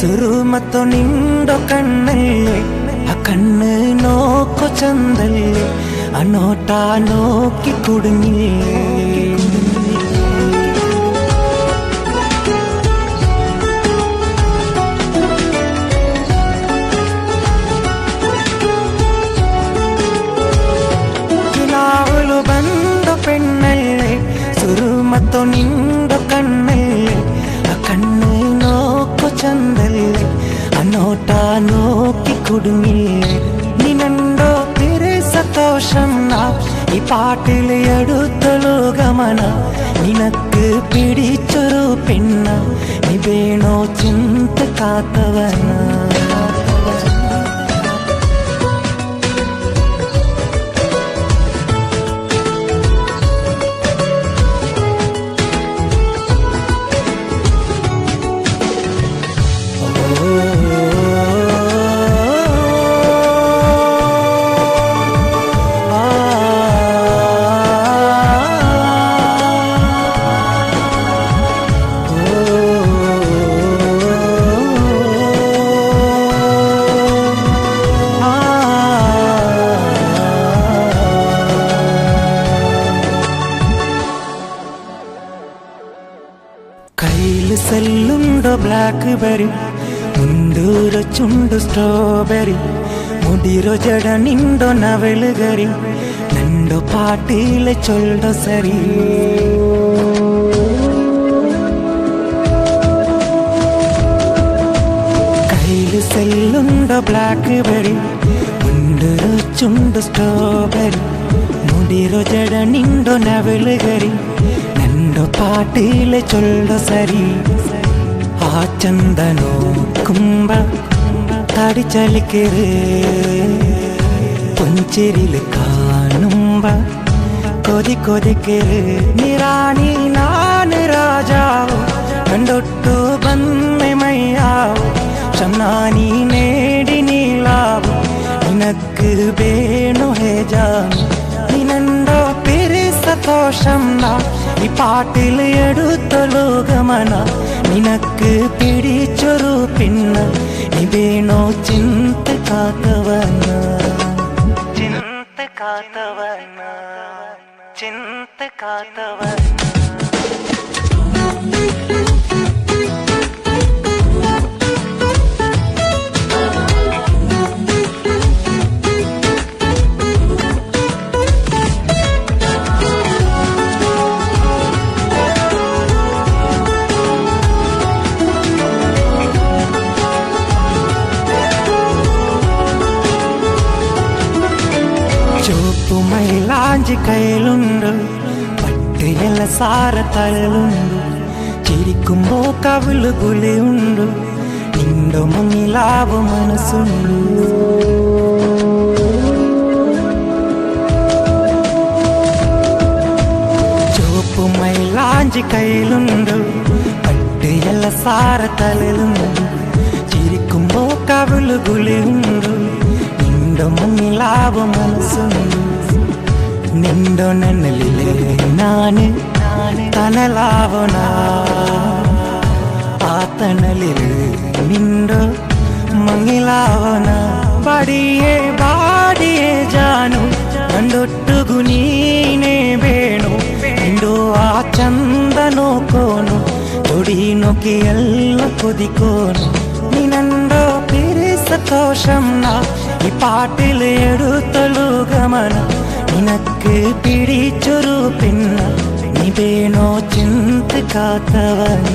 ಸುರುಮತ್ತು ನಿಂಡೋ ಕಣ್ಣಲ್ಲೇ ಆ ಕಣ್ಣು ನೋಕೋ ಚಂದಲ್ಲೇ ಆ ನೋಟ ನೋಕಿ ಕುಡುങ്ങിಲ್ಲೇ ಕಿಲಾವಲು ಬಂದು ಪೆಣ್ಣಲ್ಲೇ ಸುರುಮತ್ತು ನಿಂಡೋ ಕಣ್ಣಲ್ಲೇ ಆ ಕಣ್ಣು ನೋಕೋ ಚಂದಲ್ಲೇ ಆ ನೋಟ നോക്കി കുടുങ്ങില്ലേ നിന്നോ തിരെ സന്തോഷം ഈ പാട്ടിൽ എടുത്തൊരു ഗമന നിനക്ക് പിടിച്ചൊരു പെണ്ണ നീ വേണോ ചിന്ത കാത്തവന കയ്യില് സെല്ലുണ്ടോ ബ്ലാക്ക് ബെറി മുണ്ടൂരോ ചുണ്ടു സ്ട്രോബെറി മുടിരോ ജട നിണ്ടോ നവലുകറി നണ്ടോ പാട്ടിലെ ചൊല്ലോ സരി കയ്യില് സെല്ലുണ്ടോ ബ്ലാക്ക് ബെറി മുണ്ടൂരോ ചുണ്ടു സ്ട്രോബെറി മുടിരോ ജട നിണ്ടോ നവലുകറി പാട്ടിലെ ചൊല്ലോ സരി ആ ചന്ദനോ കുംഭ തടി ചലിക്കേ പൊഞ്ചേരിയിൽ കാണുമ്പ കൊതി കൊതിക്കേ നിറാണി നാന് രാജാവോ കണ്ടൊട്ടു ബന്മയാവോ ഷംനാനി നേടി നീളാവോ നിനക്ക് വേണോ ഹേ ജാൻ നിന്നോ പെരെ സന്തോഷം ഈ പാട്ടിൽ എടുത്തൊരു ഗമന നിനക്ക് പിടിച്ചൊരു പിന്ന നീ വേണോ ചിന്ത കാത്തവന ചിന്ത കാത്തവന ചിന്ത കാത്തവന മൈലാഞ്ചി കയ്യിലുണ്ട് പട്ടിയല്ല സാര തലയിലുണ്ട് ചിരിക്കുമ്പോ കവിള് കുലയുണ്ട് നിണ്ടോ മങ്ങിലാവ് മനസ്സുണ്ട് ചുവപ്പു മൈലാഞ്ചി കയ്യിലുണ്ട് പട്ടിയല്ല സാര തലയിലുണ്ട് ചിരിക്കുമ്പോ കവിള് കുലയുണ്ട് നിണ്ടോ മങ്ങിലാവ് മനസ്സുണ്ട് നിണ്ടോ നന്നലിലെ നാന് തണലാവണ ആ തണലില് നിണ്ടോ മങ്ങിലാവണ ബടിയേ ബാടിയേ ജാനു കണ്ടൊട്ടുകു നീനെ വേണു നിണ്ടോ ആ ചന്ದ നോക്കോನು തൊടി നോക്കി ಎಲ್ಲ കൊതിക്കോನು നിന്നോ പെരെ സന്തോഷം ഈ പാട്ടിൽ എടുത്തൊരു ഗമന നിനക്ക് പിടിച്ചൊരു പിന്ന നീ വേണോ ചിന്ത കാത്തവന